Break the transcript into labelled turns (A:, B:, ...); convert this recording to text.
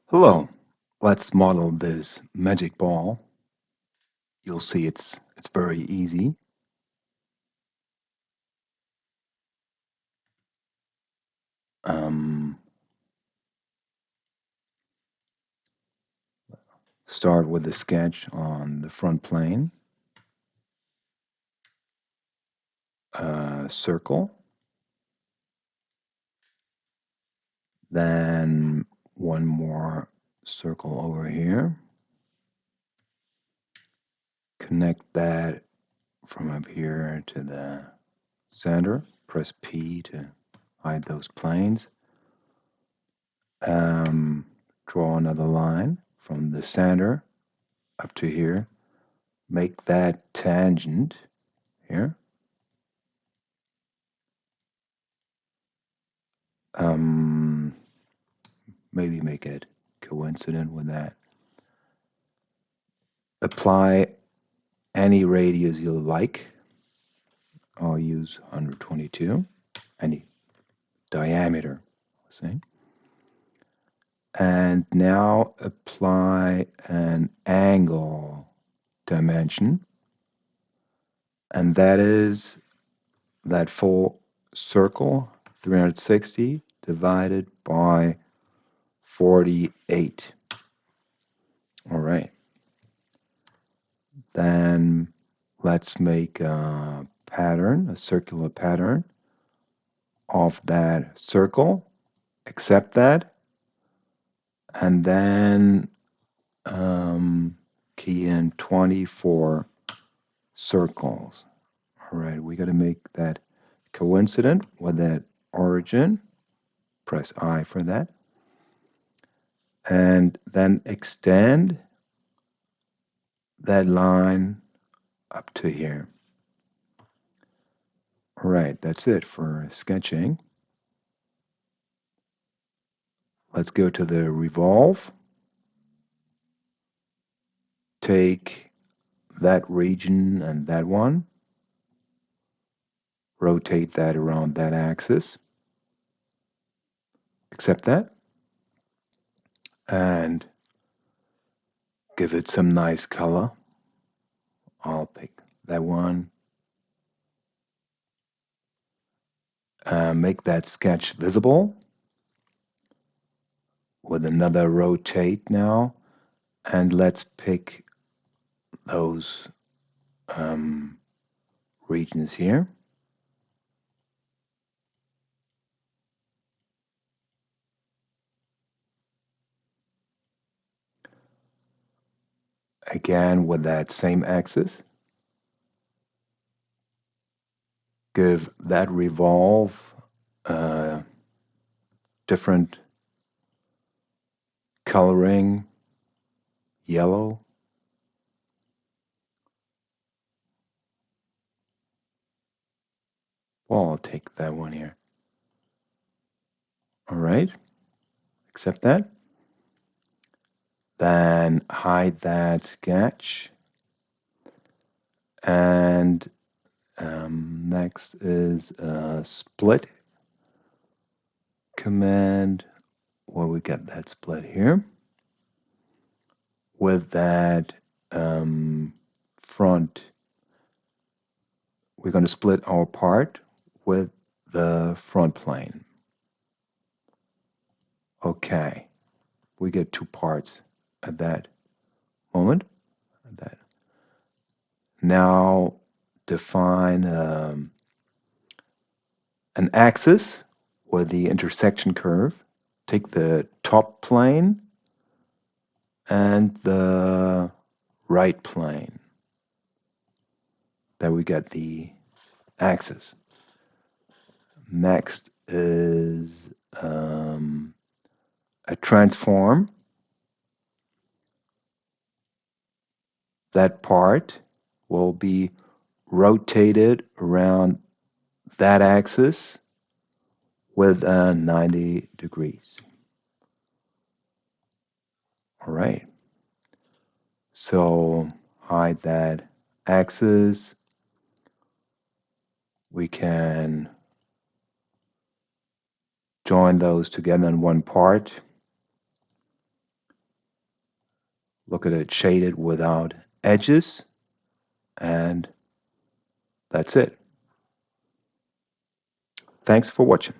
A: Hello, let's model this magic ball. You'll see it's very easy. Um, Start with a sketch on the front plane, circle, then one more circle over here. Connect that from up here to the center. Press P to hide those planes. Draw another line from the center up to here. Make that tangent here. Um, Maybe make it coincident with that. Apply any radius you like. I'll use 122. Any diameter, say. And now apply an angle dimension, and that is that full circle, 360 divided by 48. All right. Then let's make a pattern, a circular pattern of that circle. Accept that. And then key in 24 circles. All right, we got to make that coincident with that origin. Press I for that. And then extend that line up to here. All right, that's it for sketching. Let's go to the revolve. Take that region and that one. Rotate that around that axis. Accept that. And give it some nice color. I'll pick that one. Make that sketch visible with another rotate now. And let's pick those regions here. Again, with that same axis. Give that revolve different coloring, yellow. Well, I'll take that one here. All right, accept that. Then hide that sketch. And next is a split command where we get that split here. With that front, we're going to split our part with the front plane. Okay, we get two parts at that moment. Now define an axis with the intersection curve. Take the top plane and the right plane. Then we get the axis. Next is a transform. That part will be rotated around that axis with 90 degrees. All right. So hide that axis. We can join those together in one part. Look at it shaded without edges, and that's it. Thanks for watching.